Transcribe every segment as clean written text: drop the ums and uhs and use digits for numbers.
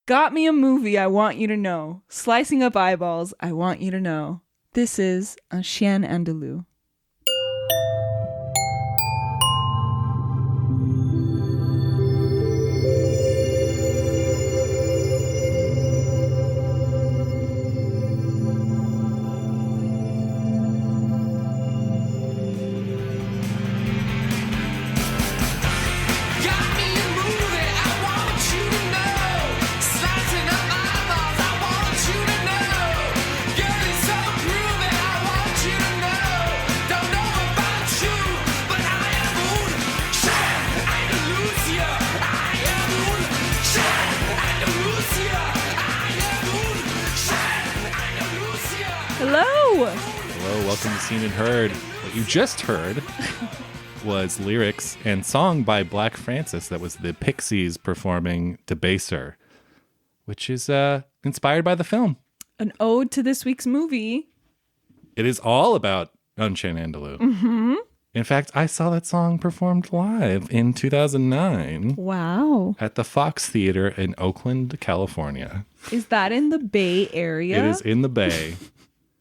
Got me a movie I want you to know. Slicing up eyeballs, I want you to know. This is a Chien Andalou. Hello, welcome to Seen and Heard. What you just heard was lyrics and song by Black Francis that was the Pixies performing Debaser, which is inspired by the film. An ode to this week's movie. It is all about Chien Andalou. Mm-hmm. In fact, I saw that song performed live in 2009. Wow. At the Fox Theater in Oakland, California. Is that in the Bay Area? It is in the Bay.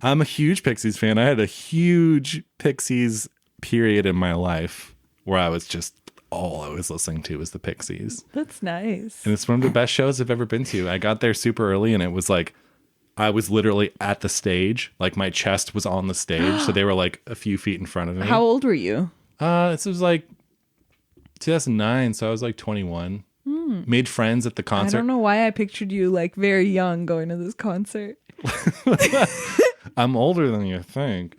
I'm a huge Pixies fan. I had a huge Pixies period in my life where I was just, all I was listening to was the Pixies. That's nice. And it's one of the best shows I've ever been to. I got there super early and it was like, I was literally at the stage. Like my chest was on the stage. So they were like a few feet in front of me. How old were you? This was like 2009. So I was like 21. Made friends at the concert. I don't know why I pictured you like very young going to this concert. I'm older than you think.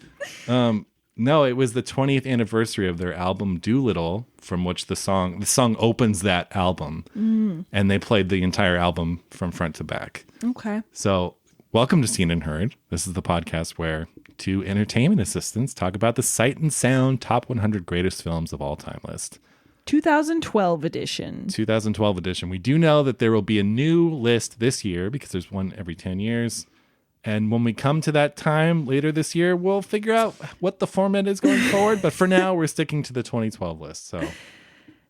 No, it was the 20th anniversary of their album Doolittle, from which the song opens that album. And they played the entire album from front to back. Okay. So welcome to Seen and Heard. This is the podcast where two entertainment assistants talk about the Sight and Sound Top 100 Greatest Films of All Time list. 2012 edition. 2012 edition. We do know that there will be a new list this year because there's one every 10 years. And when we come to that time later this year, we'll figure out what the format is going forward. But for now, we're sticking to the 2012 list. So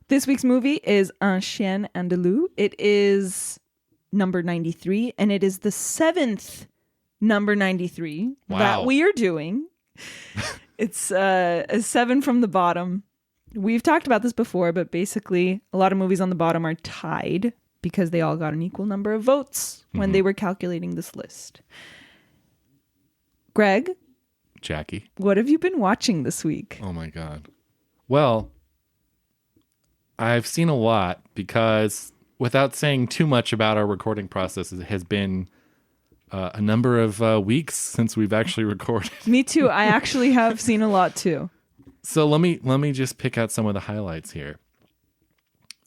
this week's movie is Un Chien Andalou. It is number 93, and it is the 7th number 93 that we are doing. It's a 7 from the bottom. We've talked about this before, but basically a lot of movies on the bottom are tied because they all got an equal number of votes when they were calculating this list. Greg? Jackie? What have you been watching this week? Oh my God. Well, I've seen a lot because without saying too much about our recording process, it has been a number of weeks since we've actually recorded. Me too. I actually have seen a lot too. So let me just pick out some of the highlights here.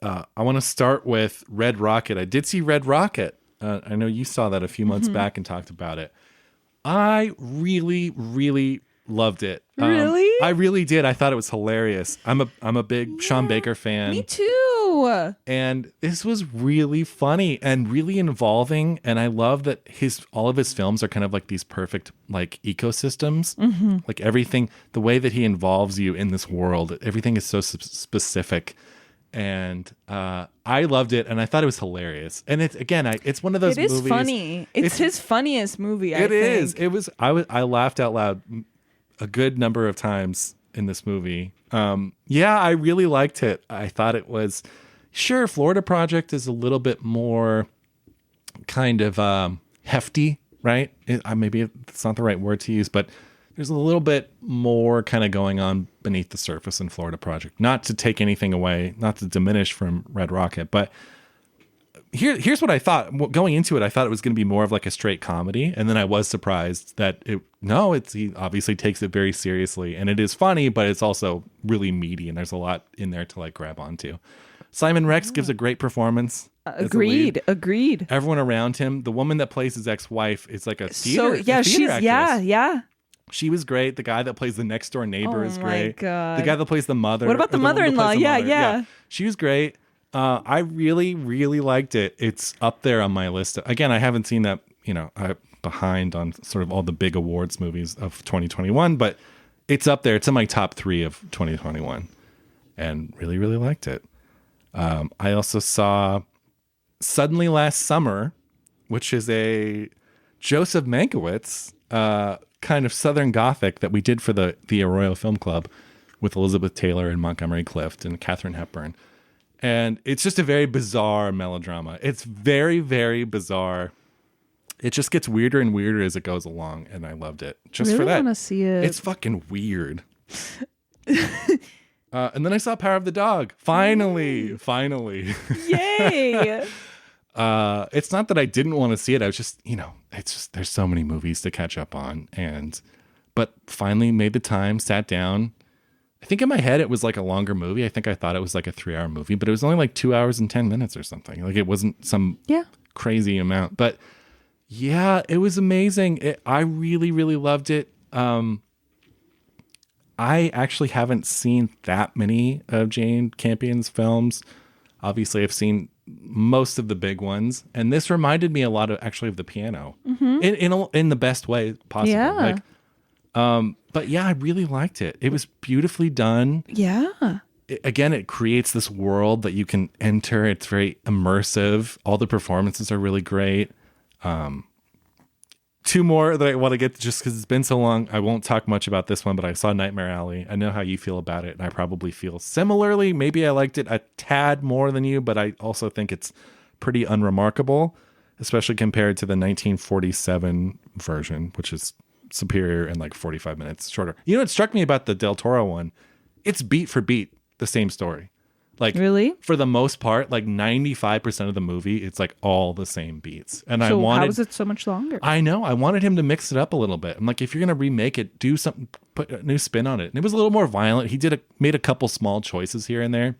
I want to start with Red Rocket. I did see Red Rocket. I know you saw that a few months back and talked about it. I really, really loved it. Really? I really did. I thought it was hilarious. I'm a big Sean Baker fan. Me too. And this was really funny and really involving. And I love that all of his films are kind of like these perfect like ecosystems. Like everything, the way that he involves you in this world, everything is so specific. And I loved it, and I thought it was hilarious. And it's one of those movies. It is funny. It's his funniest movie. I think. It was. I laughed out loud a good number of times in this movie. Yeah, I really liked it. I thought it was sure. Florida Project is a little bit more kind of hefty, right? Maybe it's not the right word to use, but there's a little bit more kind of going on beneath the surface in Florida Project. Not to take anything away, not to diminish from Red Rocket, but here's what I thought. Going into it, I thought it was going to be more of like a straight comedy, and then I was surprised that he obviously takes it very seriously, and it is funny, but it's also really meaty, and there's a lot in there to like grab onto. Simon Rex gives a great performance. Agreed. Everyone around him, the woman that plays his ex-wife is like a theater actress. Yeah. She was great. The guy that plays the next door neighbor is great. God. The guy that plays the mother. What about the mother-in-law? Yeah. She was great. I really, really liked it. It's up there on my list. Again, I haven't seen that, I'm behind on sort of all the big awards movies of 2021, but it's up there. It's in my top 3 of 2021 and really, really liked it. I also saw Suddenly Last Summer, which is a Joseph Mankiewicz kind of Southern Gothic that we did for the Arroyo Film Club with Elizabeth Taylor and Montgomery Clift and Katharine Hepburn. And it's just a very bizarre melodrama. It's very, very bizarre. It just gets weirder and weirder as it goes along, and I loved it. Just really for that. I want to see it. It's fucking weird. And then I saw Power of the Dog. Finally. Yay! It's not that I didn't want to see it. I was just, it's just there's so many movies to catch up on, but finally made the time, sat down. I think in my head it was like a longer movie. I think I thought it was like a 3-hour movie, but it was only like 2 hours and 10 minutes or something. Like it wasn't some crazy amount. But yeah, it was amazing. I really, really loved it. I actually haven't seen that many of Jane Campion's films. Obviously, I've seen most of the big ones, and this reminded me a lot of The Piano, in the best way possible. Yeah. But yeah, I really liked it. It was beautifully done. Yeah. It creates this world that you can enter. It's very immersive. All the performances are really great. Two more that I want to get to just because it's been so long. I won't talk much about this one, but I saw Nightmare Alley. I know how you feel about it, and I probably feel similarly. Maybe I liked it a tad more than you, but I also think it's pretty unremarkable, especially compared to the 1947 version, which is superior and like 45 minutes shorter. It struck me about the Del Toro one. It's beat for beat the same story. Like, really? For the most part, like 95% of the movie, it's like all the same beats. And how is it so much longer? I know. I wanted him to mix it up a little bit. I'm like, if you're going to remake it, do something, put a new spin on it. And it was a little more violent. He made a couple small choices here and there.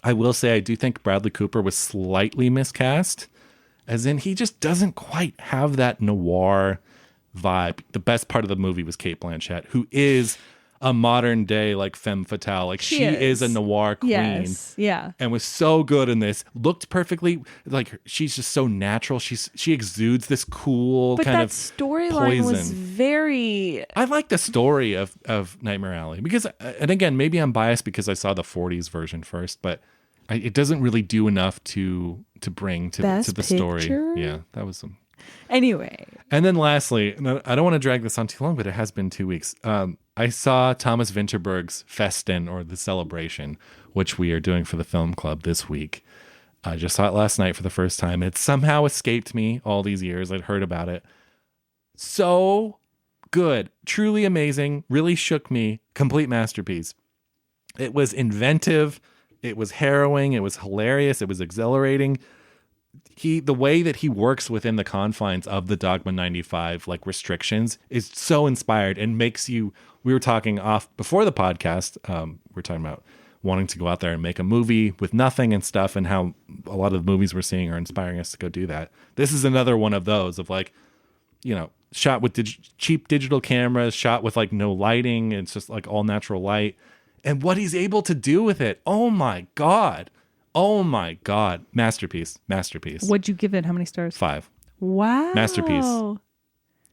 I will say, I do think Bradley Cooper was slightly miscast, as in he just doesn't quite have that noir vibe. The best part of the movie was Cate Blanchett, who is a modern day like femme fatale. Like she is a noir queen. Yes. Yeah. And was so good in this. Looked perfectly like she's just so natural. She exudes this cool kind of storyline was very. I like the story of Nightmare Alley because, and again, maybe I'm biased because I saw the 40s version first, but it doesn't really do enough to bring to the story. Yeah, that was some. Anyway. And then lastly, I don't want to drag this on too long, but it has been 2 weeks. I saw Thomas Vinterberg's Festen, or The Celebration, which we are doing for the film club this week. I just saw it last night for the first time. It somehow escaped me all these years. I'd heard about it. So good. Truly amazing. Really shook me. Complete masterpiece. It was inventive. It was harrowing. It was hilarious. It was exhilarating. The way that he works within the confines of the Dogma 95 like restrictions is so inspired and makes you. We were talking off before the podcast. We're talking about wanting to go out there and make a movie with nothing and stuff, and how a lot of the movies we're seeing are inspiring us to go do that. This is another one of those of like, shot with cheap digital cameras, shot with like no lighting. It's just like all natural light, and what he's able to do with it. Oh my God. Masterpiece. What'd you give it? How many stars? 5. Wow. Masterpiece.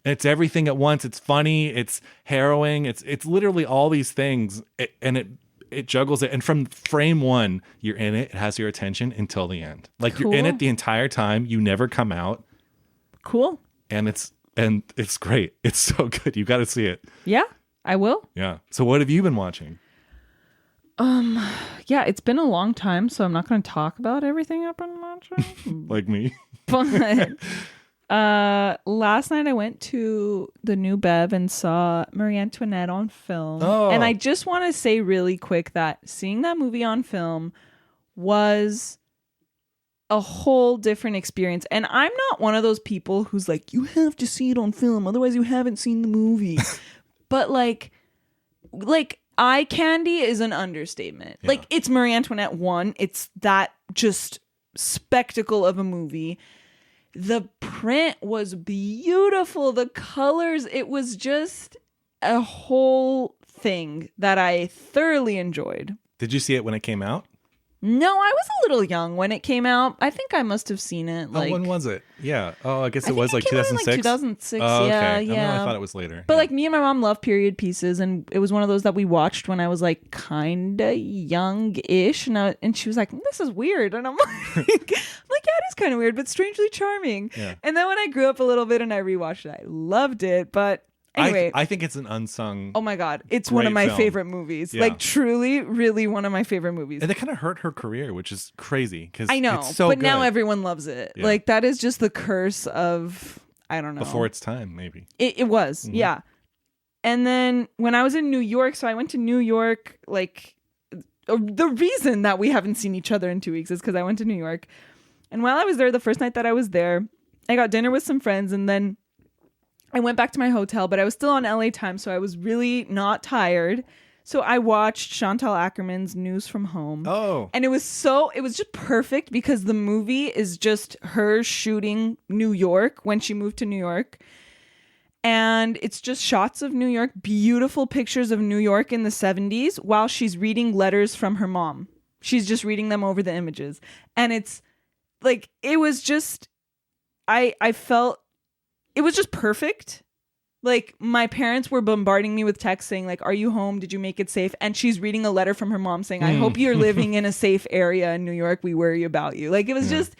It's everything at once. It's funny. It's harrowing. It's literally all these things, and it juggles it. And from frame one, you're in it. It has your attention until the end. Like You're in it the entire time. You never come out. Cool. And it's great. It's so good. You got to see it. Yeah, I will. Yeah. So what have you been watching? Yeah, it's been a long time, so I'm not going to talk about everything I've been watching. Like me. But last night I went to the New Bev and saw Marie Antoinette on film. Oh. And I just want to say really quick that seeing that movie on film was a whole different experience. And I'm not one of those people who's like, you have to see it on film, otherwise you haven't seen the movie. But like eye candy is an understatement. Yeah. Like, it's Marie Antoinette 1. It's that just spectacle of a movie. The print was beautiful. The colors, it was just a whole thing that I thoroughly enjoyed. Did you see it when it came out? No, I was a little young when it came out. I think I must have seen it. Like, when was it? Yeah. Oh, I guess it I was think like it came out in, 2006. 2006. Oh, okay. Yeah, I yeah. thought it was later. But like me and my mom love period pieces, and it was one of those that we watched when I was like kind of young-ish, and she was like, "This is weird," and I'm like, "Yeah, it is kind of weird, but strangely charming." Yeah. And then when I grew up a little bit and I rewatched it, I loved it. But anyway, I think it's an unsung. oh my god, it's one of my film. favorite movies. Yeah. Like truly, really one of my favorite movies. And it kind of hurt her career, which is crazy because I know, it's so but good. now everyone loves it. Yeah. Like that is just the curse of I don't know. Before its time, maybe. It was, yeah. And then when I was in New York, so I went to New York, like the reason that we haven't seen each other in 2 weeks is because I went to New York. And while I was there, the first night that I was there, I got dinner with some friends, and then I went back to my hotel, but I was still on LA time, so I was really not tired. So I watched Chantal Ackerman's News from Home. Oh. And it was just perfect because the movie is just her shooting New York when she moved to New York. And it's just shots of New York, beautiful pictures of New York in the 70s while she's reading letters from her mom. She's just reading them over the images. And it's like, it was just, I felt, it was just perfect. Like my parents were bombarding me with texts saying like, "Are you home? Did you make it safe?" And she's reading a letter from her mom saying, "I hope you're living in a safe area in New York. We worry about you." Like it was just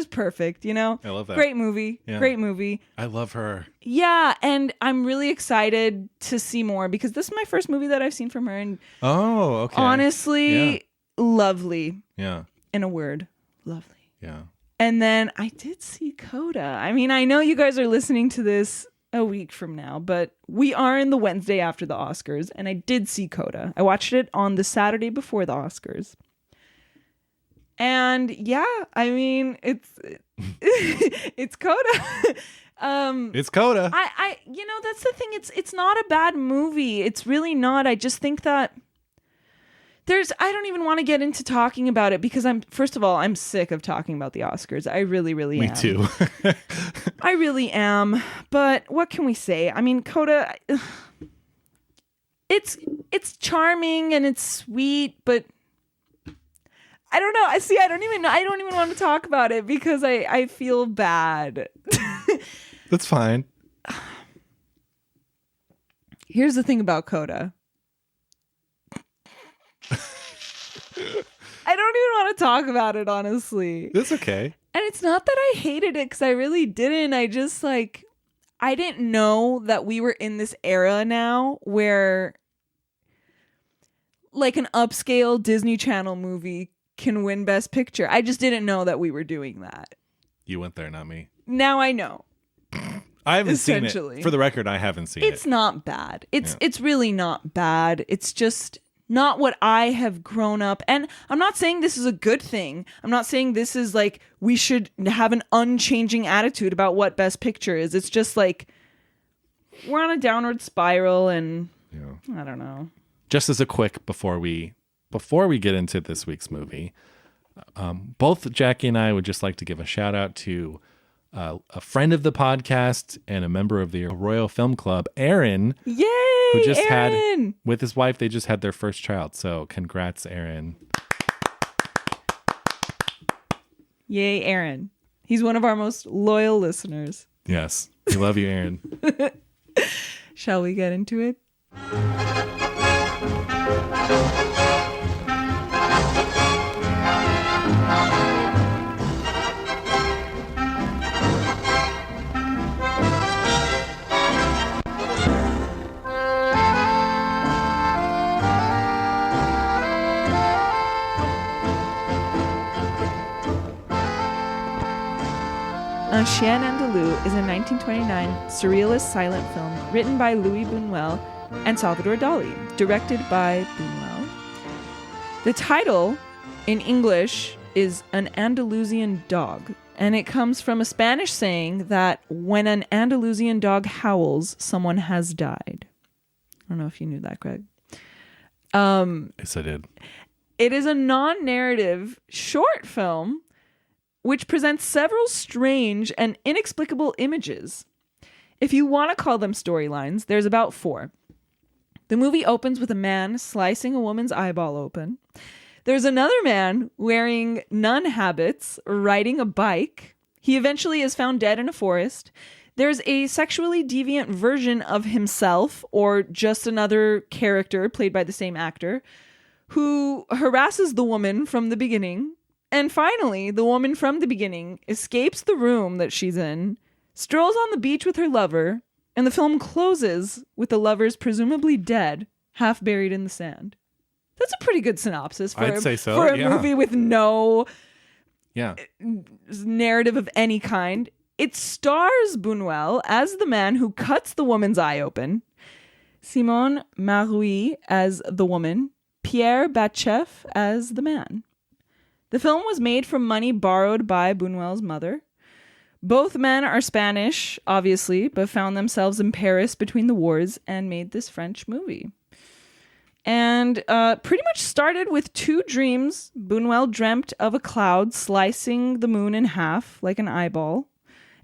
perfect, you know? I love that. Great movie. Yeah. Great movie. I love her. Yeah. And I'm really excited to see more because this is my first movie that I've seen from her. And Oh, okay. honestly, lovely. Yeah. In a word, lovely. Yeah. And then I did see Coda. I mean, I know you guys are listening to this a week from now, but we are in the Wednesday after the Oscars, and I did see Coda. I watched it on the Saturday before the Oscars. And yeah, I mean, it's Coda. It's Coda. I that's the thing. It's not a bad movie. It's really not. I just think that I don't even want to get into talking about it because first of all, I'm sick of talking about the Oscars. I really, really am. Me too. I really am. But what can we say? I mean, Coda, it's charming and it's sweet, but I don't know. I don't even want to talk about it because I feel bad. That's fine. Here's the thing about Coda. I don't even want to talk about it, honestly. That's okay. And it's not that I hated it because I really didn't. I just I didn't know that we were in this era now where like an upscale Disney Channel movie can win Best Picture. I just didn't know that we were doing that. You went there, not me. Now I know. I haven't seen it. For the record, I haven't seen it. It's not bad. It's really not bad. It's just not what I have grown up. And I'm not saying this is a good thing. I'm not saying this is like we should have an unchanging attitude about what Best Picture is. It's just like we're on a downward spiral and I don't know. Just as a quick before we get into this week's movie, both Jackie and I would just like to give a shout out to a friend of the podcast and a member of the Royal Film Club, Aaron. Yay! Who just Aaron! had, with his wife, they just had their first child. So congrats, Aaron. Yay, Aaron. He's one of our most loyal listeners. Yes. We love you, Aaron. Shall we get into it? Chien Andalou is a 1929 surrealist silent film written by Louis Buñuel and Salvador Dalí, directed by Buñuel. The title in English is An Andalusian Dog, and it comes from a Spanish saying that when an Andalusian dog howls, someone has died. I don't know if you knew that, Greg. Yes, I did. It is a non-narrative short film which presents several strange and inexplicable images. If you want to call them storylines, there's about 4. The movie opens with a man slicing a woman's eyeball open. There's another man wearing nun habits, riding a bike. He eventually is found dead in a forest. There's a sexually deviant version of himself, or just another character played by the same actor, who harasses the woman from the beginning. And finally, the woman from the beginning escapes the room that she's in, strolls on the beach with her lover, and the film closes with the lovers presumably dead, half buried in the sand. That's a pretty good synopsis for, I'd say so, for a movie with no narrative of any kind. It stars Buñuel as the man who cuts the woman's eye open, Simone Marouy as the woman, Pierre Batcheff as the man. The film was made from money borrowed by Buñuel's mother. Both men are Spanish, obviously, but found themselves in Paris between the wars and made this French movie. And pretty much started with two dreams. Buñuel dreamt of a cloud slicing the moon in half like an eyeball.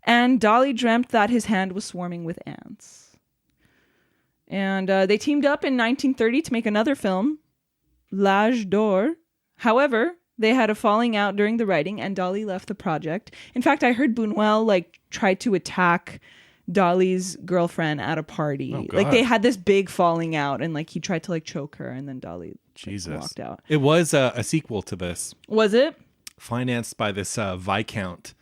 And Dalí dreamt that his hand was swarming with ants. And they teamed up in 1930 to make another film, L'Âge d'Or. However, they had a falling out during the writing and Dalí left the project. In fact, I heard Buñuel tried to attack Dalí's girlfriend at a party. Oh, God. They had this big falling out and he tried to choke her and then Dalí walked out. It was a sequel to this. Was it? Financed by this Viscount.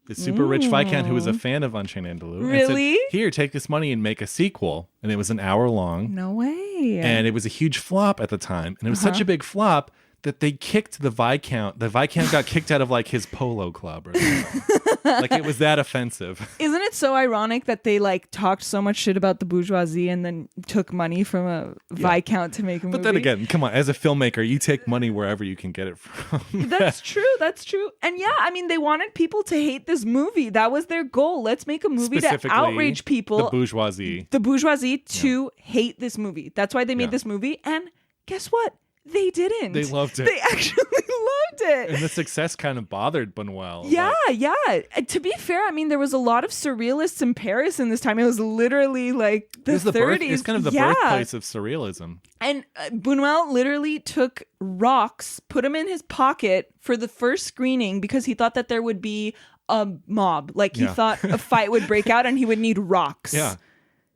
This super rich Viscount who was a fan of Chien Andalou. Really? And said, here, take this money and make a sequel. And it was an hour long. No way. And it was a huge flop at the time. And it was such a big flop that they kicked the Viscount. The Viscount got kicked out of like his polo club or something. Like it was that offensive. Isn't it so ironic that they like talked so much shit about the bourgeoisie and then took money from a Viscount to make a movie? But then again, come on, as a filmmaker, you take money wherever you can get it from. That's true. That's true. And yeah, I mean, they wanted people to hate this movie. That was their goal. Let's make a movie to outrage people. The bourgeoisie. The bourgeoisie to hate this movie. That's why they made this movie. And guess what? They didn't. They loved it. They actually loved it. And the success kind of bothered Buñuel. Yeah, yeah. To be fair, I mean, there was a lot of surrealists in Paris in this time. It was literally like the 30s. It's kind of the birthplace of surrealism. And Buñuel literally took rocks, put them in his pocket for the first screening because he thought that there would be a mob. Like he thought a fight would break out and he would need rocks. Yeah.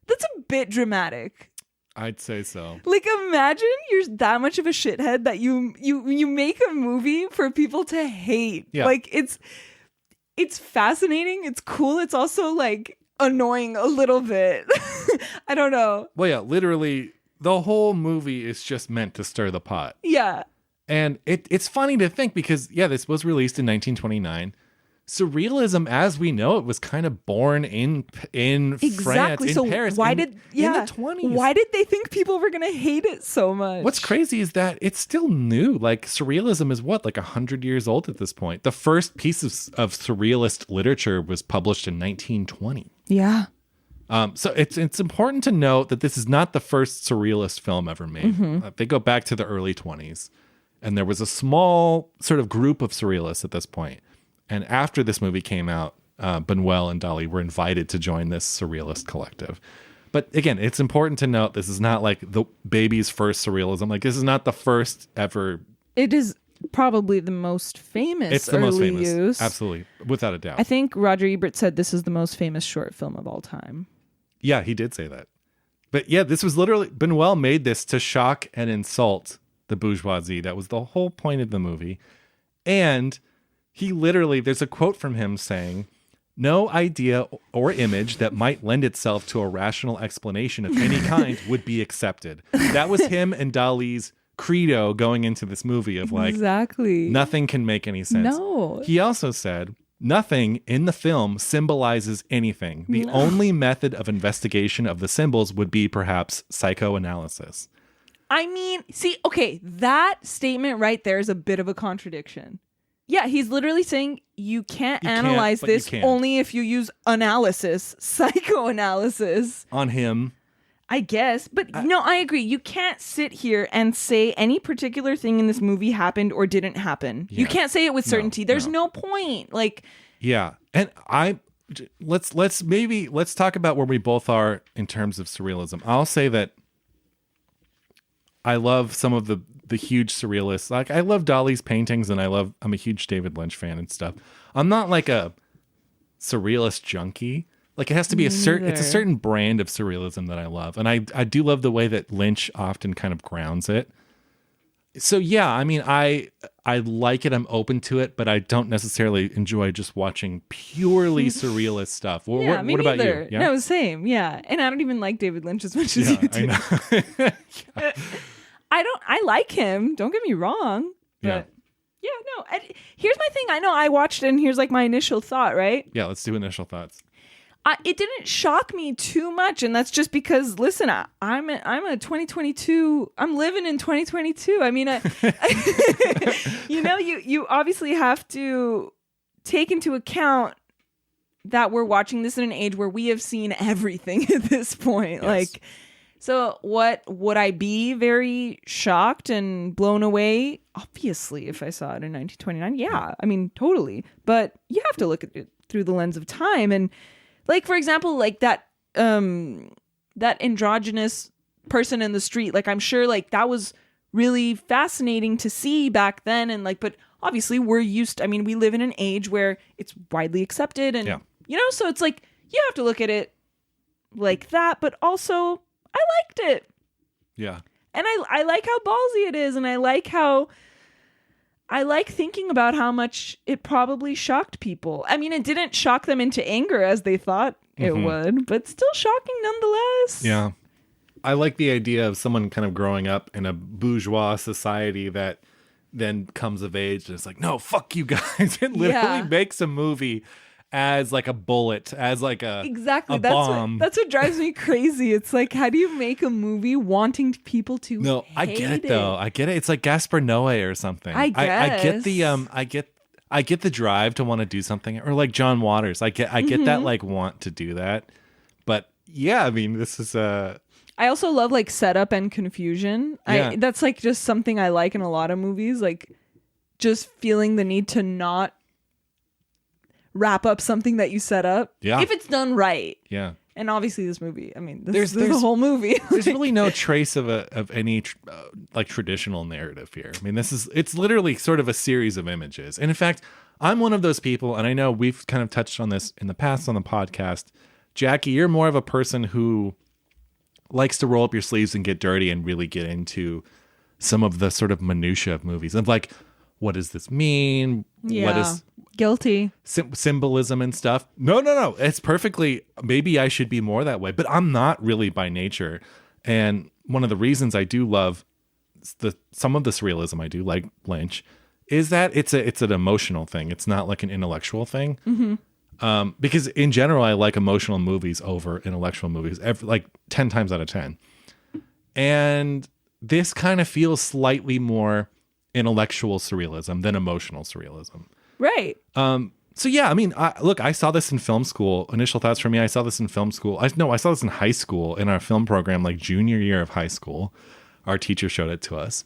That's a bit dramatic. I'd say so. Like, imagine you're that much of a shithead that you make a movie for people to hate. Yeah. Like, it's fascinating. It's cool. It's also like annoying a little bit. I don't know. Well, yeah, literally the whole movie is just meant to stir the pot. Yeah. And it's funny to think because, this was released in 1929. Surrealism, as we know it, was kind of born in France, in Paris, in the 20s. Why did they think people were going to hate it so much? What's crazy is that it's still new. Like, surrealism is what, like 100 years old at this point. The first piece of surrealist literature was published in 1920. Yeah. So it's important to note that this is not the first surrealist film ever made. Mm-hmm. They go back to the early 20s. And there was a small sort of group of surrealists at this point. And after this movie came out, Buñuel and Dalí were invited to join this surrealist collective. But again, it's important to note this is not like the baby's first surrealism. Like this is not the first ever. It is probably the most famous. It's the most famous, use. Absolutely, without a doubt. I think Roger Ebert said this is the most famous short film of all time. Yeah, he did say that. But yeah, this was literally Buñuel made this to shock and insult the bourgeoisie. That was the whole point of the movie, and. He literally, there's a quote from him saying, "No idea or image that might lend itself to a rational explanation of any kind would be accepted." That was him and Dalí's credo going into this movie of like, exactly. Nothing can make any sense. No. He also said, nothing in the film symbolizes anything. The only method of investigation of the symbols would be perhaps psychoanalysis. I mean, see, okay, that statement right there is a bit of a contradiction. Yeah, he's literally saying you can't analyze this only if you use analysis, psychoanalysis. On him. I guess. But no, I agree. You can't sit here and say any particular thing in this movie happened or didn't happen. Yeah. You can't say it with certainty. There's no point. Like, yeah. And let's talk about where we both are in terms of surrealism. I'll say that I love some of the huge surrealists. Like I love Dalí's paintings, and I'm a huge David Lynch fan and stuff. I'm not like a surrealist junkie. Like it has to be it's a certain brand of surrealism that I love. And I do love the way that Lynch often kind of grounds it. So yeah, I mean, I like it. I'm open to it, but I don't necessarily enjoy just watching purely surrealist stuff. What about you? Yeah? No, same. Yeah, and I don't even like David Lynch as much as you do. I know. I like him. Don't get me wrong. But no. Here's my thing. I know I watched it, and here's like my initial thought. Right? Yeah. Let's do initial thoughts. It didn't shock me too much, and that's just because, listen, I'm a 2022. I'm living in 2022. I mean, you obviously have to take into account that we're watching this in an age where we have seen everything at this point. Yes. Like, so what would I be very shocked and blown away? Obviously, if I saw it in 1929, yeah, I mean, totally. But you have to look at it through the lens of time and. Like, for example, like that androgynous person in the street, like I'm sure like that was really fascinating to see back then. And like, but obviously we live in an age where it's widely accepted and, so it's like, you have to look at it like that, but also I liked it. Yeah. And I like how ballsy it is. And I like thinking about how much it probably shocked people. I mean, it didn't shock them into anger as they thought it would, but still shocking nonetheless. Yeah. I like the idea of someone kind of growing up in a bourgeois society that then comes of age and it's like, no, fuck you guys. It literally makes a movie as like a bullet, as like a bomb. That's what drives me crazy. It's like, how do you make a movie wanting people to hate I get it though. I get it. It's like Gaspar Noé or something. I guess. I get the drive to want to do something, or like John Waters. I get that like want to do that. But yeah, I mean, this is I also love like setup and confusion. Yeah. That's like just something I like in a lot of movies, like just feeling the need to not wrap up something that you set up. Yeah. If it's done right. Yeah. And obviously this movie, I mean, there's a whole movie. There's really no trace of any like traditional narrative here. I mean, it's literally sort of a series of images. And in fact, I'm one of those people, and I know we've kind of touched on this in the past on the podcast. Jackie, you're more of a person who likes to roll up your sleeves and get dirty and really get into some of the sort of minutia of movies. Of like, what does this mean? Yeah. What is guilty symbolism and stuff? No. It's perfectly. Maybe I should be more that way, but I'm not really by nature. And one of the reasons I do love some of the surrealism I do like Lynch is that it's an emotional thing. It's not like an intellectual thing. Mm-hmm. Because in general, I like emotional movies over intellectual movies, like 10 times out of 10. And this kind of feels slightly more intellectual surrealism than emotional surrealism. Right. So yeah, I mean, I saw this in film school. Initial thoughts for me, I saw this in film school. I saw this in high school in our film program, like junior year of high school. Our teacher showed it to us.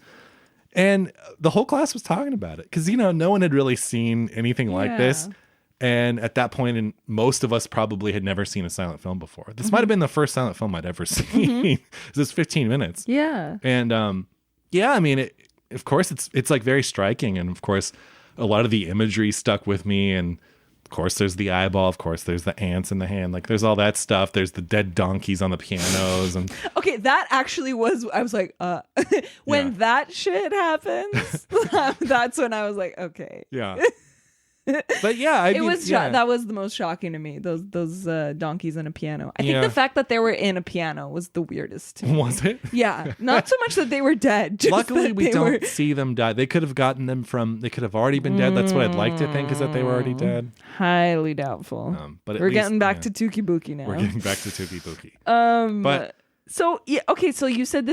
And the whole class was talking about it because, no one had really seen anything like this. And at that point, and most of us probably had never seen a silent film before. This might have been the first silent film I'd ever seen. This is 15 minutes. Yeah. And I mean, of course, it's like very striking. And of course, a lot of the imagery stuck with me. And of course, there's the eyeball. Of course, there's the ants in the hand. Like, there's all that stuff. There's the dead donkeys on the pianos. And okay, that actually was. I was like, when that shit happens, that's when I was like, okay, yeah. But yeah, that was the most shocking to me. Those donkeys and a piano. I think the fact that they were in a piano was the weirdest to me. Was it? Yeah, not so much that they were dead. Just luckily, we don't see them die. They could have gotten them they could have already been dead. That's what I'd like to think, is that they were already dead. Highly doubtful. But we're getting back to Tuki Buki now. We're getting back to Tuki Buki. But. So yeah, okay. So you said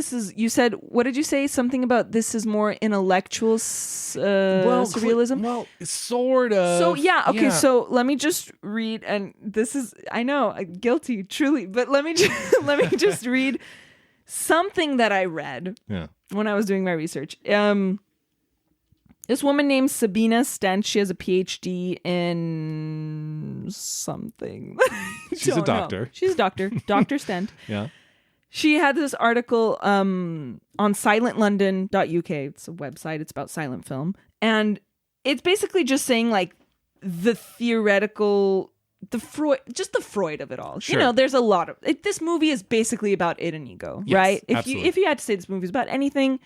what did you say? Something about this is more intellectual surrealism. Well, sort of. So yeah, okay. Yeah. So let me just read, and this is I know guilty truly, but let me just read something that I read when I was doing my research. This woman named Sabina Stent, she has a PhD in something. She's a doctor. She's a doctor, Dr. Stent. Yeah. she had this article on silentlondon.uk. It's a website. It's about silent film. And it's basically just saying like the theoretical, the Freud of it all. Sure. You know, there's a lot of it. This movie is basically about id and ego, Yes, right? absolutely. If you had to say this movie is about anything,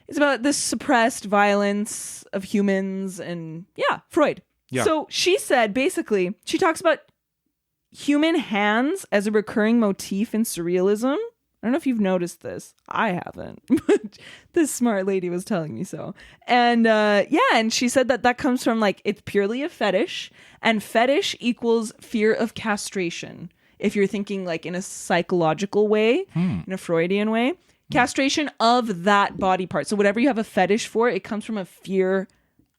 it's about this suppressed violence of humans and Freud. Yeah. So she said, basically, she talks about human hands as a recurring motif in surrealism. I don't know if you've noticed this. I haven't, but this smart lady was telling me so. And and she said that comes from like, it's purely a fetish, and fetish equals fear of castration. If you're thinking like in a psychological way, in a Freudian way, castration of that body part. So whatever you have a fetish for, it comes from a fear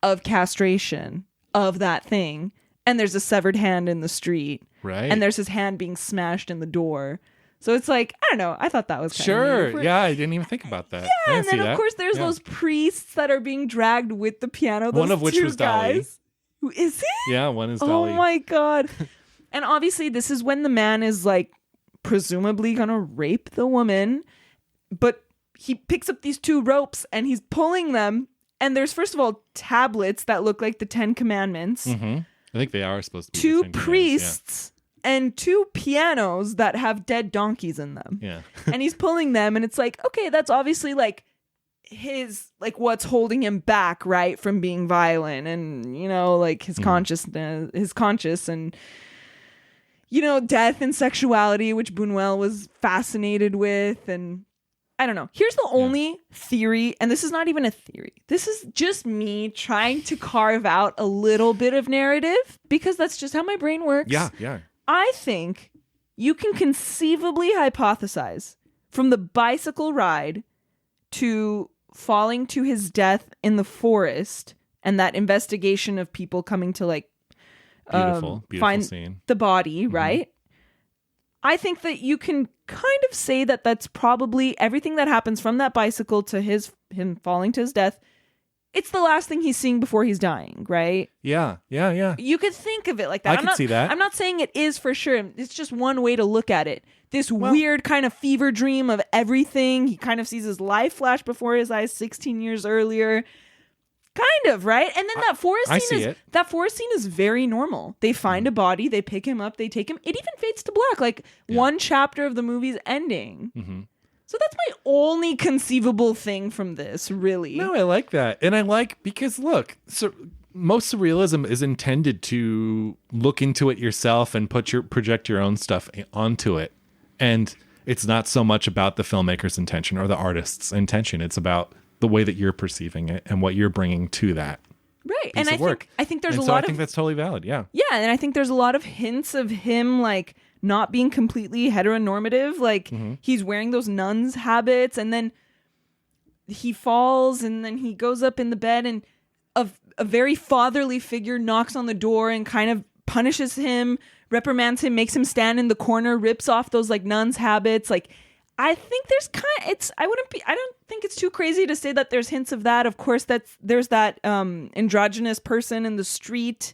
of castration of that thing. And there's a severed hand in the street. Right. And there's his hand being smashed in the door. So it's like, I don't know. I thought that was kind Sure. of Yeah, I didn't even think about that. Yeah, and then of course there's those priests that are being dragged with the piano. Those one of which two was guys. Dalí. Who is it? Yeah, one is Oh Dalí. my God. And obviously this is when the man is like presumably gonna rape the woman, but he picks up these two ropes and he's pulling them. And there's first of all tablets that look like the 10 Commandments. Mm-hmm. I think they are supposed to be Two the 10 Commandments, priests and two pianos that have dead donkeys in them. Yeah. And he's pulling them and it's like, okay, that's obviously like his, like what's holding him back, right, from being violent and, you know, like his consciousness, his conscious and, you know, death and sexuality, which Buñuel was fascinated with. And I don't know. Here's the only theory, and this is not even a theory. This is just me trying to carve out a little bit of narrative because that's just how my brain works. Yeah, yeah. I think you can conceivably hypothesize from the bicycle ride to falling to his death in the forest and that investigation of people coming to like Beautiful find scene. the body, right? I think that you can kind of say that that's probably everything that happens from that bicycle to him falling to his death. It's the last thing he's seeing before he's dying, right? Yeah. You could think of it like that. I could see that. I'm not saying it is for sure. It's just one way to look at it. This weird kind of fever dream of everything. He kind of sees his life flash before his eyes 16 years earlier. Kind of, right? And then that forest scene is very normal. They find a body, they pick him up, they take him. It even fades to black, like one chapter of the movie's ending. Mm-hmm. So that's my only conceivable thing from this, really. No, I like that. And I like, because look, most surrealism is intended to look into it yourself and project your own stuff onto it. And it's not so much about the filmmaker's intention or the artist's intention. It's about the way that you're perceiving it and what you're bringing to that. Right. And I think there's I think that's totally valid. Yeah. Yeah. And I think there's a lot of hints of him like not being completely heteronormative. Like he's wearing those nun's habits and then he falls and then he goes up in the bed and a very fatherly figure knocks on the door and kind of punishes him, reprimands him, makes him stand in the corner, rips off those like nun's habits. Like, I think there's I don't think it's too crazy to say that there's hints of that. Of course, there's that androgynous person in the street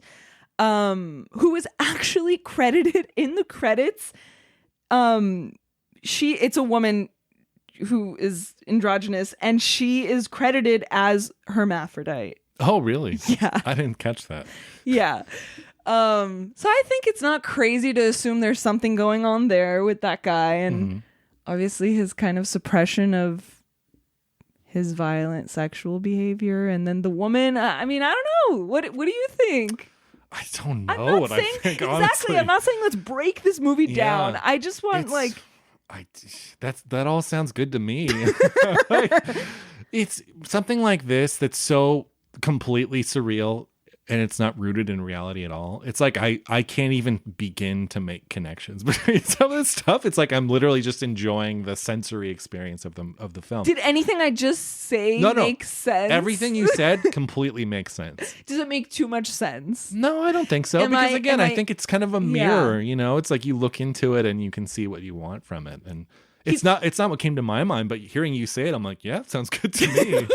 who is actually credited in the credits. It's a woman who is androgynous and she is credited as hermaphrodite. Oh, really? Yeah. I didn't catch that. Yeah. So I think it's not crazy to assume there's something going on there with that guy and obviously his kind of suppression of his violent sexual behavior. And then the woman, I mean, I don't know. What do you think? I don't know what I think, exactly. honestly. I'm not saying let's break this movie down. I just want that all sounds good to me. It's something like this that's so completely surreal and it's not rooted in reality at all. It's like I can't even begin to make connections between some of this stuff. It's like I'm literally just enjoying the sensory experience of the film. Did anything I just say make sense? Everything you said completely makes sense. Does it make too much sense? No, I don't think so. I think it's kind of a mirror, you know? It's like you look into it and you can see what you want from it. And it's not what came to my mind, but hearing you say it, I'm like, yeah, it sounds good to me.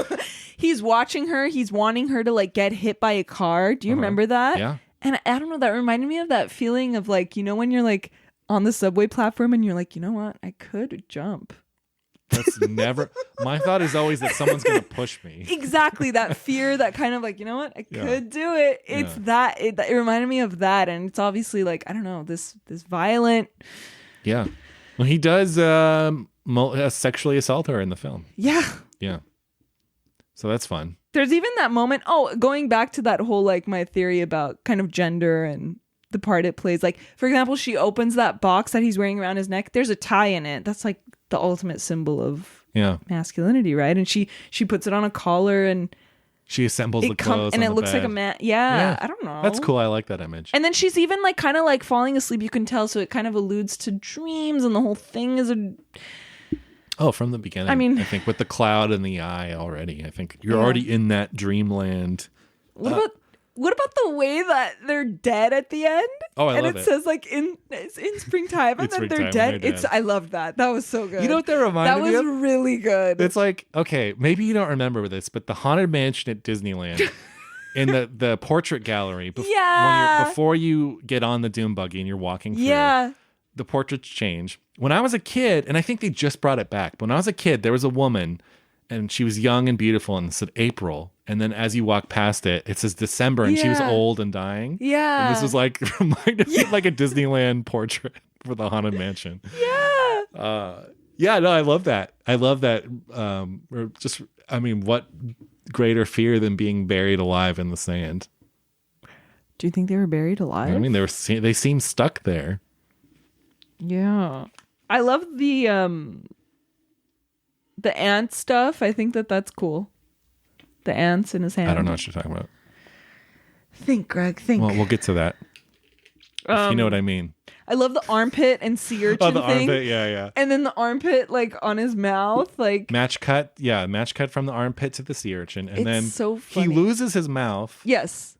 He's watching her. He's wanting her to like get hit by a car. Do you remember that? Yeah. And I don't know. That reminded me of that feeling of like, you know, when you're like on the subway platform and you're like, you know what? I could jump. That's never. My thought is always that someone's going to push me. Exactly. That fear, that kind of like, you know what? I could do it. It's that. It reminded me of that. And it's obviously like, I don't know, this violent. Yeah. Well, he does sexually assault her in the film. Yeah. Yeah. So that's fun. There's even that moment. Oh, going back to that whole, like, my theory about kind of gender and the part it plays. Like, for example, she opens that box that he's wearing around his neck. There's a tie in it. That's like the ultimate symbol of masculinity, right? And she puts it on a collar and she assembles the clothes and on it the looks bed. like a man. Yeah, I don't know. That's cool. I like that image. And then she's even like kind of like falling asleep. You can tell, so it kind of alludes to dreams, and the whole thing is a. Oh, from the beginning. I mean, I think with the cloud and the eye already. I think you're already in that dreamland. What about the way that they're dead at the end? Oh, I love it. And it says like in springtime and then they're dead. I love that. That was so good. You know what that reminded me of? That was really good. It's like, okay, maybe you don't remember this, but the Haunted Mansion at Disneyland in the portrait gallery before you get on the Doom buggy and you're walking through, the portraits change. When I was a kid, and I think they just brought it back, but when I was a kid, there was a woman and she was young and beautiful and it said April. And then as you walk past it, it says December and she was old and dying. Yeah. And this was like, reminded me of like a Disneyland portrait for the Haunted Mansion. Yeah. No, I love that. I love that. What greater fear than being buried alive in the sand? Do you think they were buried alive? I mean, they seem stuck there. Yeah. I love the ant stuff. I think that's cool. The ants in his hand. I don't know what you're talking about. Think, Greg. Think. Well, we'll get to that. If you know what I mean. I love the armpit and sea urchin the thing. Armpit, yeah. And then the armpit, like on his mouth, like match cut from the armpit to the sea urchin, and then so funny. He loses his mouth. Yes.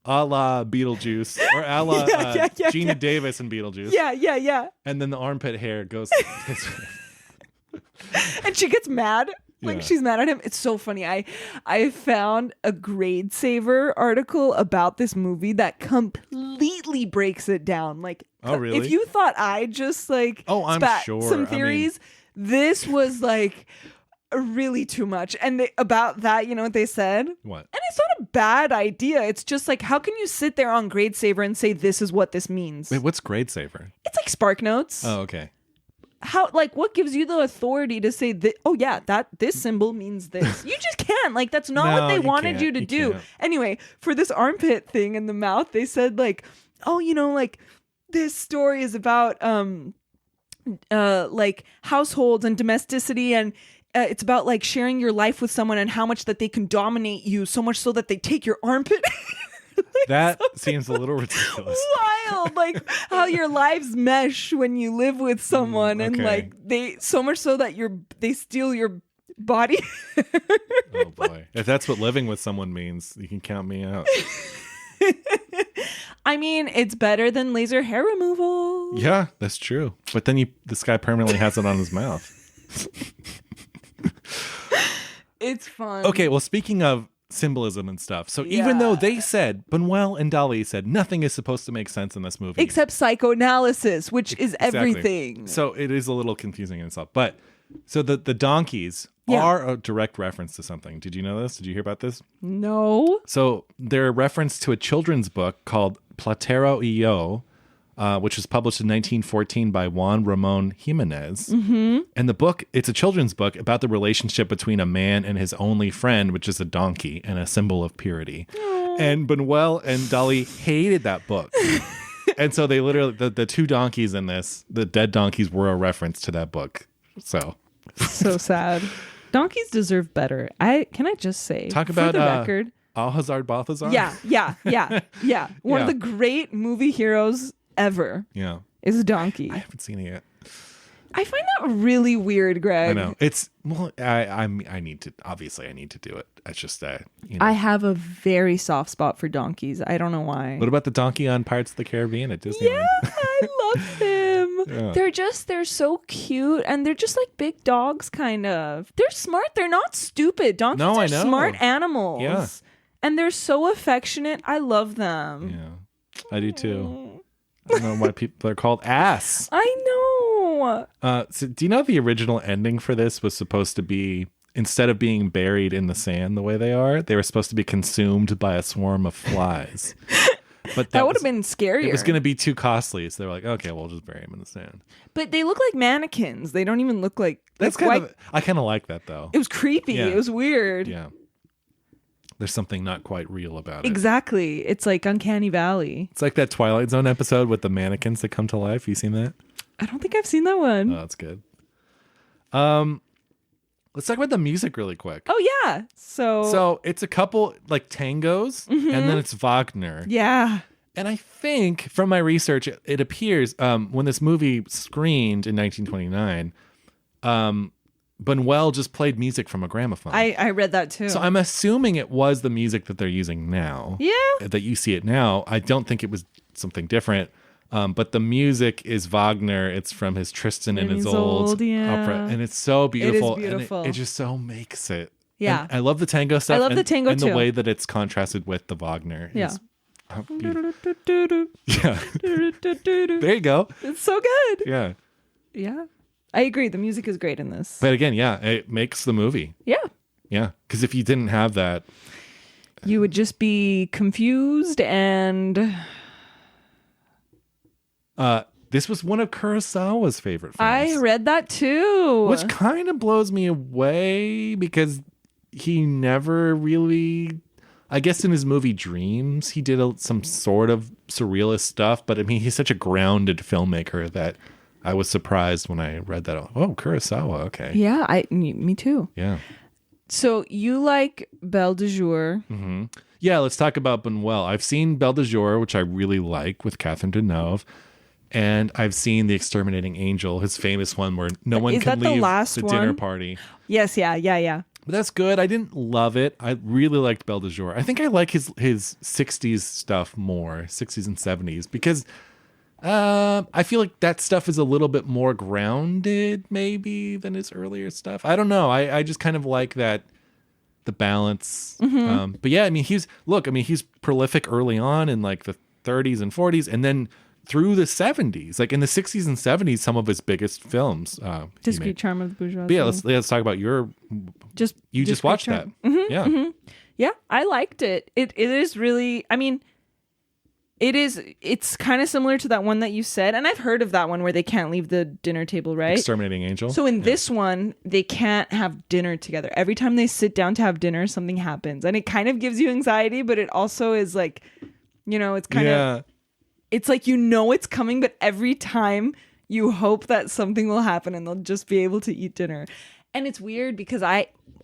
A la Beetlejuice, or a la Gina Davis in Beetlejuice. Yeah. And then the armpit hair goes. And she gets mad. Like she's mad at him. It's so funny. I found a Grade Saver article about this movie that completely breaks it down. Like, oh really? If you thought I just like I'm sure some theories, this was like really too much. And about that, you know what they said? What? And it's not a bad idea. It's just like, how can you sit there on Grade Saver and say this is what this means? Wait, what's Grade Saver? It's like Spark Notes. Oh, okay. How, like, what gives you the authority to say that? Oh yeah, that this symbol means this. You just can't. Like, that's not what they wanted you to do. Can't. Anyway, for this armpit thing in the mouth, they said like, oh, you know, like this story is about like households and domesticity, and it's about like sharing your life with someone and how much that they can dominate you, so much so that they take your armpit. Like, that seems a little ridiculous. Wild, like how your lives mesh when you live with someone, and like they so much so that they steal your body. Oh boy! If that's what living with someone means, you can count me out. I mean, it's better than laser hair removal. Yeah, that's true. But then this guy permanently has it on his mouth. It's fun. Okay, well, speaking of symbolism and stuff. So even though they said, Buñuel and Dalí said, nothing is supposed to make sense in this movie. Except psychoanalysis, which is everything. So it is a little confusing in itself. But so the donkeys are a direct reference to something. Did you know this? Did you hear about this? No. So they're a reference to a children's book called Platero y Yo, which was published in 1914 by Juan Ramon Jimenez. Mm-hmm. And the book, it's a children's book about the relationship between a man and his only friend, which is a donkey and a symbol of purity. Aww. And Buñuel and Dalí hated that book. And so they literally, the two donkeys in this, the dead donkeys, were a reference to that book. So sad. Donkeys deserve better. Can I just say, talk about for the record, Alhazard Balthazar? Yeah. One of the great movie heroes ever is a donkey. I haven't seen it yet. I find that really weird, Greg. I know. It's, well, I need to do it. It's just that, I have a very soft spot for donkeys. I don't know why. What about the donkey on Pirates of the Caribbean at Disney? Yeah, I love him. They're so cute, and they're just like big dogs, kind of. They're smart. They're not stupid. Donkeys are smart animals. Yeah. And they're so affectionate. I love them. Yeah, I do too. I don't know why people are called ass. I know. So do you know the original ending for this was supposed to be, instead of being buried in the sand the way they were supposed to be consumed by a swarm of flies. But that would have been scarier. It was going to be too costly, so they were like, okay, we'll just bury him in the sand. But they look like mannequins. They don't even look like... That's kind of... I kind of like that, though. It was creepy. Yeah. It was weird. Yeah. There's something not quite real about it. Exactly. It's like Uncanny Valley. It's like that Twilight Zone episode with the mannequins that come to life. You seen that? I don't think I've seen that one. Oh, that's good. Let's talk about the music really quick. Oh, yeah. So it's a couple like tangos, and then it's Wagner. Yeah. And I think from my research, it appears when this movie screened in 1929, Buñuel just played music from a gramophone. I read that too. So I'm assuming it was the music that they're using now. Yeah. That you see it now. I don't think it was something different. But the music is Wagner. It's from his Tristan and Isolde opera. And it's so beautiful. It is beautiful. And it just so makes it. Yeah. And I love the tango stuff. I love the tango too. And the way that it's contrasted with the Wagner. Yeah. Yeah. There you go. It's so good. Yeah. Yeah. I agree. The music is great in this. But again, yeah, it makes the movie. Yeah. Yeah. Because if you didn't have that, you would just be confused and... this was one of Kurosawa's favorite films. I read that too. Which kind of blows me away because he never really... I guess in his movie Dreams, he did some sort of surrealist stuff. But I mean, he's such a grounded filmmaker that I was surprised when I read that. Oh, Kurosawa. Okay. Yeah, me too. Yeah. So you like Belle de Jour. Mm-hmm. Yeah, let's talk about Buñuel. I've seen Belle de Jour, which I really like, with Catherine Deneuve. And I've seen The Exterminating Angel, his famous one where no one can leave the dinner party. Yes, yeah. But that's good. I didn't love it. I really liked Belle de Jour. I think I like his 60s stuff more, 60s and 70s, because I feel like that stuff is a little bit more grounded maybe than his earlier stuff. I don't know. I just kind of like that, the balance. Mm-hmm. But yeah, I mean, he's prolific early on in like the 30s and 40s, and then through the 70s, like in the 60s and 70s, some of his biggest films. Discreet Charm of the Bourgeoisie. But yeah, let's talk about your. You just watched that. Mm-hmm, yeah. Mm-hmm. Yeah, I liked it. It is really. I mean, it's kind of similar to that one that you said, and I've heard of that one where they can't leave the dinner table, right? Exterminating Angel. So in this one, they can't have dinner together. Every time they sit down to have dinner, something happens, and it kind of gives you anxiety, but it also is like, it's kind of. It's like it's coming, but every time you hope that something will happen and they'll just be able to eat dinner. And it's weird because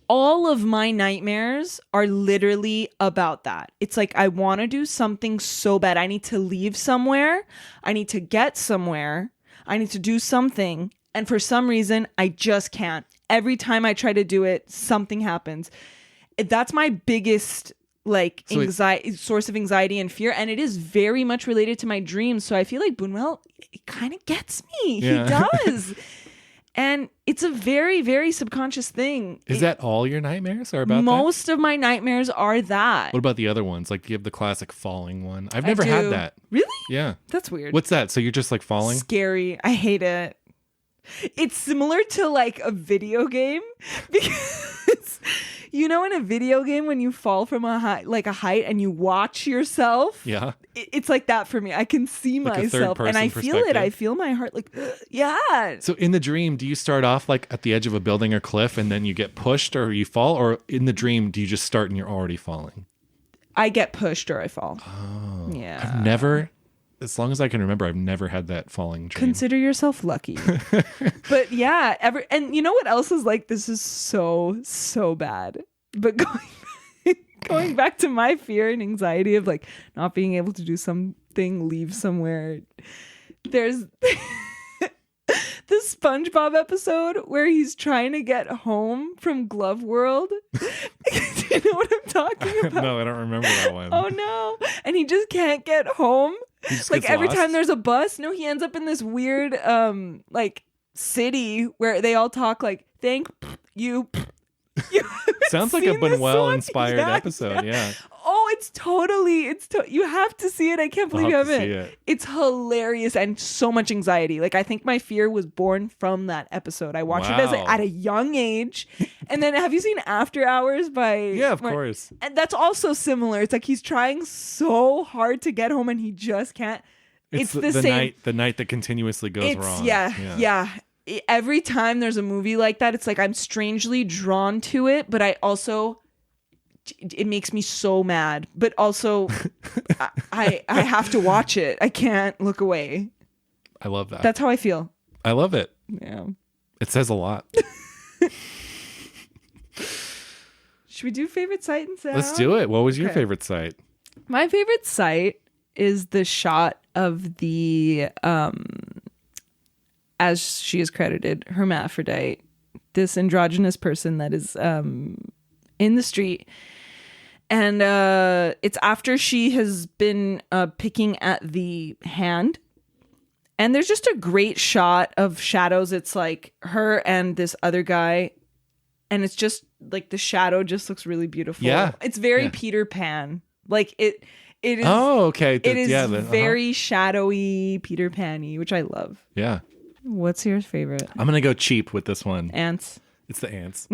all of my nightmares are literally about that. It's like I want to do something so bad. I need to leave somewhere. I need to get somewhere. I need to do something. And for some reason, I just can't. Every time I try to do it, something happens. That's my biggest source of anxiety and fear, and it is very much related to my dreams. So I feel like Buñuel, it kind of gets me. Yeah. He does. And it's a very, very subconscious thing. Is that all your nightmares are about most of my nightmares are that. What about the other ones? Like you have the classic falling one. I've never had that. Really? Yeah. That's weird. What's that? So you're just like falling? Scary. I hate it. It's similar to like a video game because in a video game when you fall from a height and you watch yourself, it's like that for me. I can see like myself and I feel it. I feel my heart like, yeah. So in the dream, do you start off like at the edge of a building or cliff and then you get pushed or you fall, or in the dream do you just start and you're already falling? I get pushed or I fall. Oh, yeah. I've never. As long as I can remember, I've never had that falling dream. Consider yourself lucky. But yeah, and you know what else is like? This is so bad. But going back to my fear and anxiety of like not being able to do something, leave somewhere. There's the SpongeBob episode where he's trying to get home from Glove World. Do you know what I'm talking about? No, I don't remember that one. Oh no. And he just can't get home. Like every time there's a bus, he ends up in this weird like city where they all talk like thank you. Sounds like a Buñuel inspired episode. Yeah. Oh, it's totally, you have to see it. I can't believe you haven't. It's hilarious and so much anxiety. Like, I think my fear was born from that episode. I watched it at a young age. And then have you seen After Hours by... Yeah, of course. And that's also similar. It's like he's trying so hard to get home and he just can't. It's the same. The night that continuously goes wrong. Yeah. Every time there's a movie like that, it's like I'm strangely drawn to it, but I also... It makes me so mad, but also I have to watch it. I can't look away. I love that. That's how I feel. I love it. Yeah. It says a lot. Should we do favorite sight and sound? Let's do it. What was your favorite sight? My favorite sight is the shot of the as she is credited, hermaphrodite, this androgynous person that is in the street. And it's after she has been picking at the hand. And there's just a great shot of shadows. It's like her and this other guy. And it's just like the shadow just looks really beautiful. Yeah. It's very Peter Pan. Like it is. Oh, okay. It is very shadowy Peter Pan-y, which I love. Yeah. What's your favorite? I'm going to go cheap with this one. Ants. It's the ants.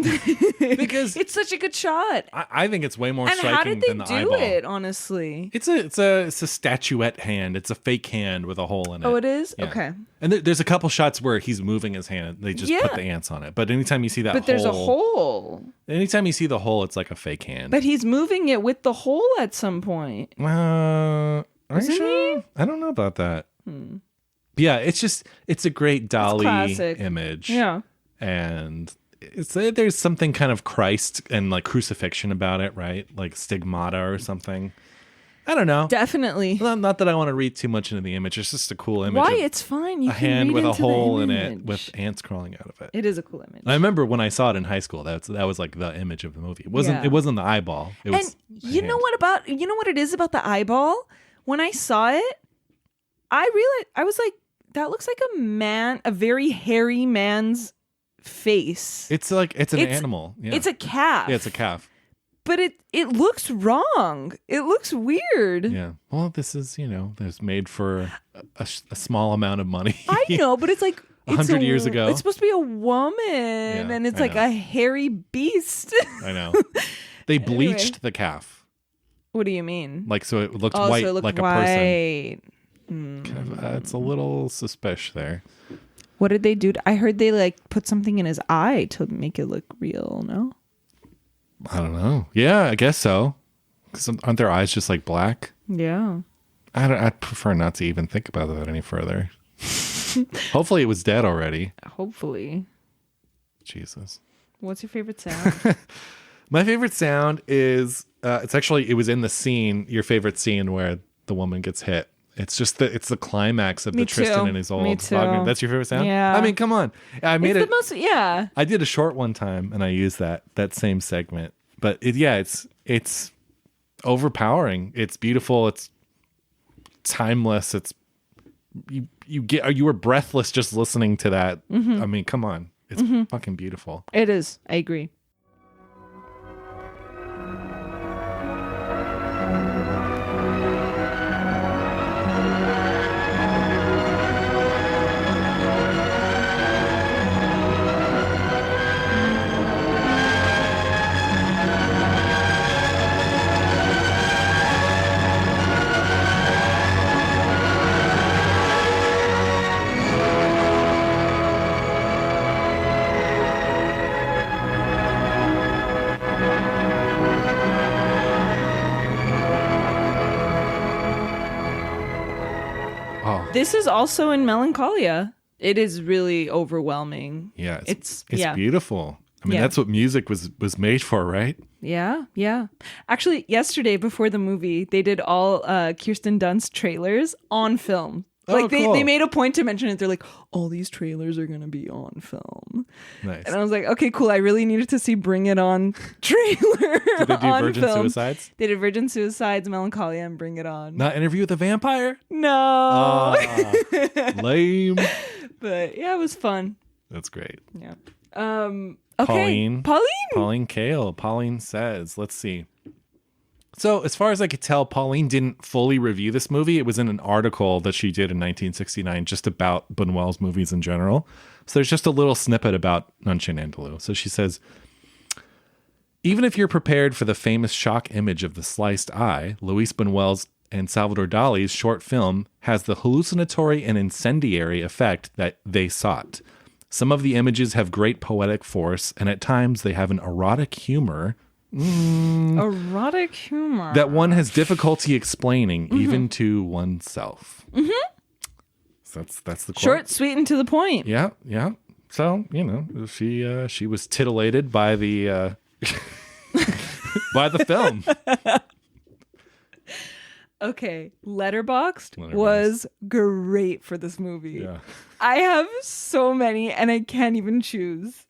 Because it's such a good shot. I think it's way more striking than the eyeball. And how did they do it, honestly? It's a statuette hand. It's a fake hand with a hole in it. Oh, it is? Yeah. Okay. And there's a couple shots where he's moving his hand. They just put the ants on it. But anytime you see that hole... But there's a hole. Anytime you see the hole, it's like a fake hand. But he's moving it with the hole at some point. Are you sure? I don't know about that. Yeah, it's a great Dalí image. Yeah. And... there's something kind of Christ and like crucifixion about it, right? Like stigmata or something. I don't know. Definitely. Not that I want to read too much into the image. It's just a cool image. Why? It's fine. You a can hand read with a into hole the in image. it with ants crawling out of it. It is a cool image. I remember when I saw it in high school. That was like the image of the movie. It wasn't the eyeball. It was you know what it is about the eyeball? When I saw it, I realized I was like, that looks like a very hairy man's face. It's an animal. Yeah. It's a calf. Yeah, it's a calf. But it looks wrong. It looks weird. Yeah. Well, this is, there's made for a small amount of money. I know, but it's like 100 years ago. It's supposed to be a woman, and it's like a hairy beast. I know. They bleached the calf. What do you mean? Like, so it looked white, so it looked like white. A person. Kind of, it's a little suspicious there. What did they do? I heard they like put something in his eye to make it look real. No, I don't know. Yeah, I guess so. 'Cause aren't their eyes just like black? Yeah. I'd prefer not to even think about that any further. Hopefully, it was dead already. Hopefully. Jesus. What's your favorite sound? My favorite sound is it was in the scene, your favorite scene where the woman gets hit. It's just it's the climax of the Tristan and Isolde. Me too. Wagner. That's your favorite sound? Yeah. I mean, come on. I made it's the most, yeah. I did a short one time and I used that same segment. But it's overpowering. It's beautiful. It's timeless. It's you were breathless just listening to that. Mm-hmm. I mean, come on. It's fucking beautiful. It is. I agree. This is also in Melancholia. It is really overwhelming. Yeah, it's beautiful. I mean, that's what music was made for, right? Yeah, yeah. Actually, yesterday before the movie, they did all Kirsten Dunst's trailers on film. Like cool. they made a point to mention it. They're like, all these trailers are going to be on film. Nice. And I was like, okay, cool. I really needed to see Bring It On trailer. Did they do Virgin film. Suicides? They did Virgin Suicides, Melancholia, and Bring It On. Not Interview with the Vampire? No. Lame. But yeah, it was fun. That's great. Yeah. Okay. Pauline Kael. Pauline says, let's see. So as far as I could tell, Pauline didn't fully review this movie. It was in an article that she did in 1969 just about Buñuel's movies in general. So there's just a little snippet about Un Chien Andalou. So she says, even if you're prepared for the famous shock image of the sliced eye, Luis Buñuel's and Salvador Dali's short film has the hallucinatory and incendiary effect that they sought. Some of the images have great poetic force, and at times they have an erotic humor. Erotic humor. That one has difficulty explaining, even to oneself. Mm-hmm. So that's the quote. Short, sweet, and to the point. Yeah. So, she was titillated by the by the film. Okay, Letterboxd was great for this movie. Yeah. I have so many and I can't even choose.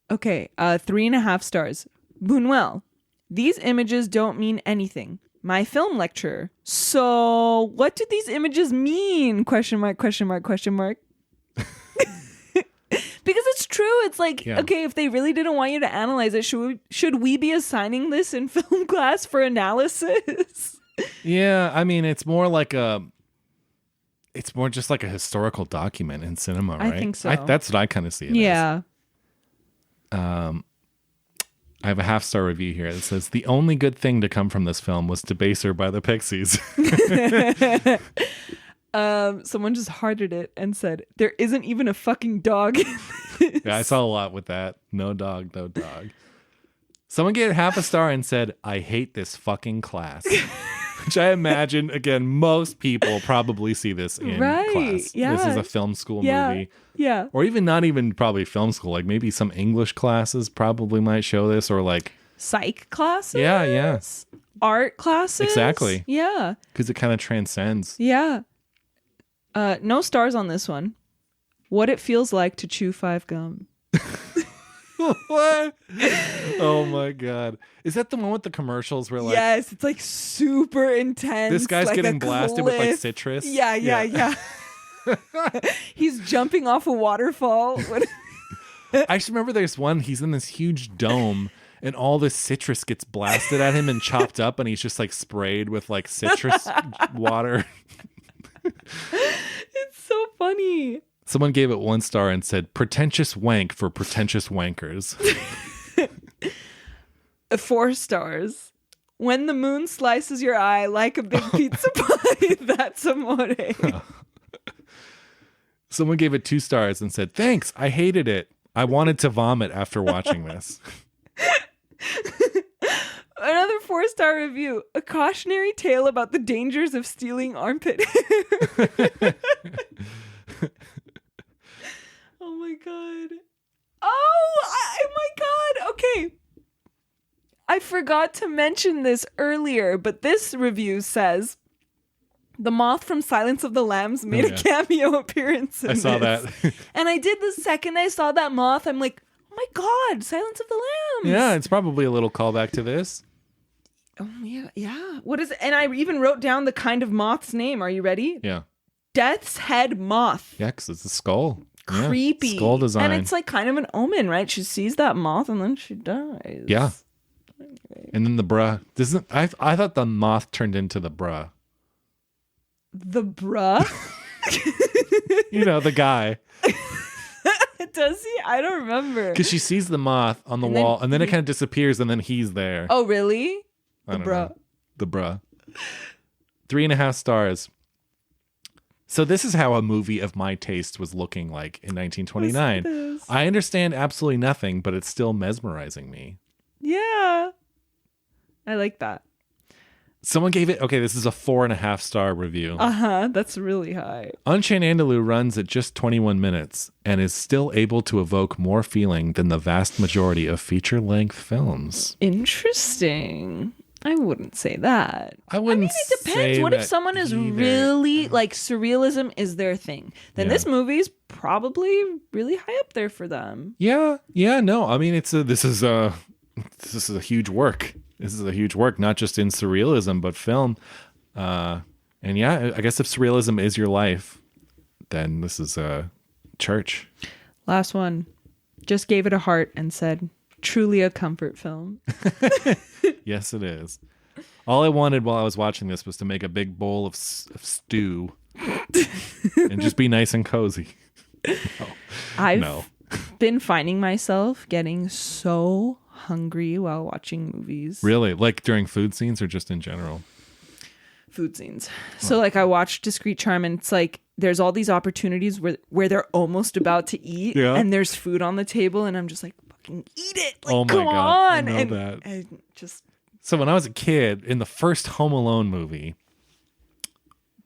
Okay, 3.5 stars. Buñuel. These images don't mean anything. My film lecturer. So, what do these images mean? Question mark, question mark, question mark. Because it's true. It's like, okay, if they really didn't want you to analyze it, should we be assigning this in film class for analysis? Yeah, I mean, it's more just like a historical document in cinema, right? I think so. That's what I kind of see it as. I have a 0.5-star review here that says, the only good thing to come from this film was Debaser by the Pixies. Someone just hearted it and said, there isn't even a fucking dog in this. Yeah, I saw a lot with that. No dog, no dog. Someone gave it 0.5 star and said, I hate this fucking class. Which I imagine, again, most people probably see this in class. Yeah. This is a film school movie. Yeah. Or even not even probably film school. Like maybe some English classes probably might show this, or like psych classes. Yeah. Art classes. Exactly. Yeah. Because it kind of transcends. Yeah. No stars on this one. What it feels like to chew 5 gum. What? Oh my god. Is that the one with the commercials where like, yes, it's like super intense. This guy's like getting blasted with like citrus? Yeah. He's jumping off a waterfall. I just remember there's one, he's in this huge dome and all this citrus gets blasted at him and chopped up and he's just like sprayed with like citrus water. It's so funny. Someone gave it 1 star and said, pretentious wank for pretentious wankers. 4 stars. When the moon slices your eye like a big pizza pie, that's amore. Someone gave it 2 stars and said, thanks, I hated it. I wanted to vomit after watching this. Another 4-star review. A cautionary tale about the dangers of stealing armpit hair. Oh my god. Oh my god. Okay. I forgot to mention this earlier, but this review says the moth from Silence of the Lambs made a cameo appearance in I saw that. And I did the second I saw that moth, I'm like, oh my god, Silence of the Lambs. Yeah, it's probably a little callback to this. Oh yeah. What is it? And I even wrote down the kind of moth's name. Are you ready? Yeah. Death's head moth. Yeah, because it's a skull. Creepy. Yeah, skull design. And it's like kind of an omen, right? She sees that moth and then she dies. Yeah. And then the bruh. I thought the moth turned into the bruh. The bruh? You know, the guy. Does he? I don't remember. Because she sees the moth on the wall and then it kind of disappears and then he's there. Oh, really? The bruh. The bruh. 3.5 stars. So this is how a movie of my taste was looking like in 1929. I understand absolutely nothing, but it's still mesmerizing me. Yeah. I like that. Someone gave it, okay, this is a 4.5 star review. That's really high. Un Chien Andalou runs at just 21 minutes and is still able to evoke more feeling than the vast majority of feature-length films. Interesting. I wouldn't say that. I mean, it depends. What if someone is really like surrealism is their thing? Then this movie's probably really high up there for them. Yeah. No, I mean, this is a huge work. This is a huge work, not just in surrealism, but film. And yeah, I guess if surrealism is your life, then this is a church. Last one. Just gave it a heart and said, truly a comfort film. Yes, it is. All I wanted while I was watching this was to make a big bowl of stew and just be nice and cozy. I've been finding myself getting so hungry while watching movies. Really? Like during food scenes or just in general? Food scenes. So like I watched Discreet Charm and it's like there's all these opportunities where they're almost about to eat and there's food on the table and I'm just like, fucking eat it. Like, oh my come God. on. I know that. So when I was a kid, in the first Home Alone movie,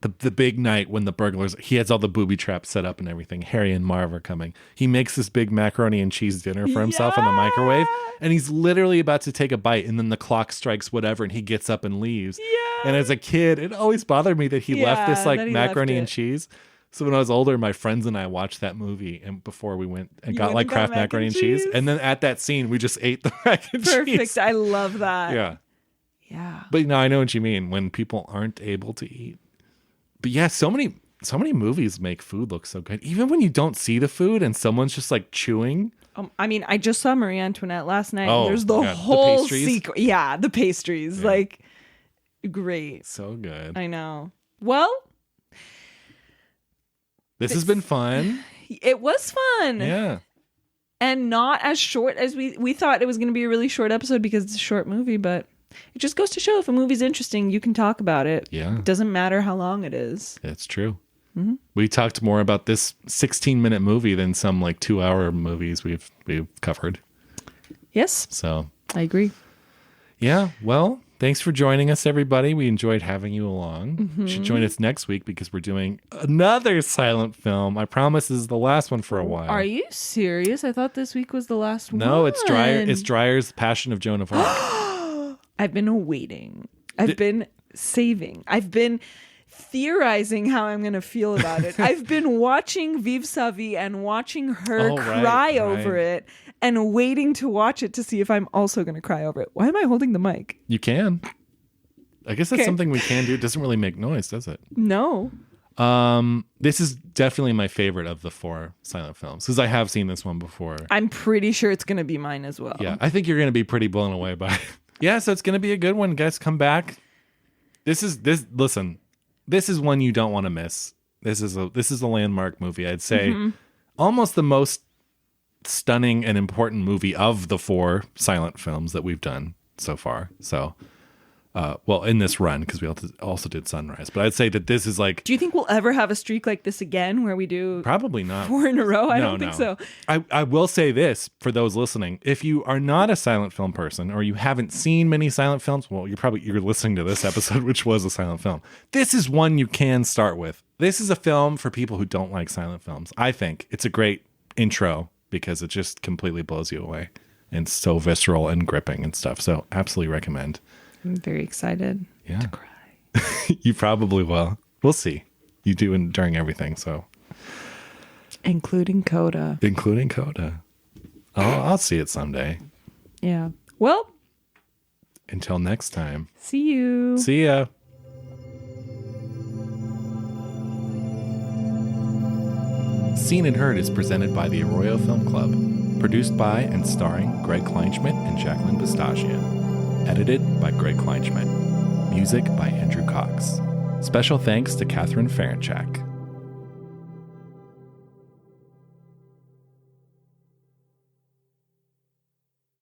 the big night when the burglars, he has all the booby traps set up and everything. Harry and Marv are coming. He makes this big macaroni and cheese dinner for himself in the microwave. And he's literally about to take a bite. And then the clock strikes whatever. And he gets up and leaves. Yeah. And as a kid, it always bothered me that he left this like macaroni and cheese. So when I was older, my friends and I watched that movie. And before we went and got like Kraft macaroni and cheese. And then at that scene, we just ate the mac and cheese. Perfect. I love that. Yeah. Yeah. But no, I know what you mean when people aren't able to eat. But yeah, so many movies make food look so good. Even when you don't see the food and someone's just like chewing. I mean, I just saw Marie Antoinette last night. Oh, there's the whole sequence. Yeah, the pastries. Yeah. Like, great. So good. I know. Well, this has been fun. It was fun. Yeah. And not as short as we thought it was going to be a really short episode because it's a short movie, but it just goes to show if a movie's interesting, you can talk about it. Yeah. It doesn't matter how long it is. It's true. Mm-hmm. We talked more about this 16-minute movie than some like 2-hour movies we've covered. Yes. So I agree. Yeah. Well, thanks for joining us, everybody. We enjoyed having you along. Mm-hmm. You should join us next week because we're doing another silent film. I promise this is the last one for a while. Are you serious? I thought this week was the last one. No, it's Dreyer's Passion of Joan of Arc. I've been waiting. I've been saving. I've been theorizing how I'm going to feel about it. I've been watching Vive sa vie and watching her cry over it and waiting to watch it to see if I'm also going to cry over it. Why am I holding the mic? You can. I guess that's something we can do. It doesn't really make noise, does it? No. This is definitely my favorite of the 4 silent films because I have seen this one before. I'm pretty sure it's going to be mine as well. Yeah, I think you're going to be pretty blown away by it. Yeah, so it's going to be a good one. Guys, come back. Listen, this is one you don't want to miss. This is a landmark movie. I'd say almost the most stunning and important movie of the 4 silent films that we've done so far. So, well, in this run, because we also did Sunrise. But I'd say that this is like... Do you think we'll ever have a streak like this again where we do... Probably not. 4 in a row? I don't think so. I will say this for those listening. If you are not a silent film person or you haven't seen many silent films, well, you're listening to this episode, which was a silent film. This is one you can start with. This is a film for people who don't like silent films. I think it's a great intro because it just completely blows you away and so visceral and gripping and stuff. So absolutely recommend. I'm very excited to cry. You probably will. We'll see. You do during everything, so. Including Coda. I'll see it someday. Yeah. Well. Until next time. See you. See ya. Seen and Heard is presented by the Arroyo Film Club. Produced by and starring Greg Kleinschmidt and Jacqueline Bastachian. Edited by Greg Kleinschmidt. Music by Andrew Cox. Special thanks to Catherine Ferenchak.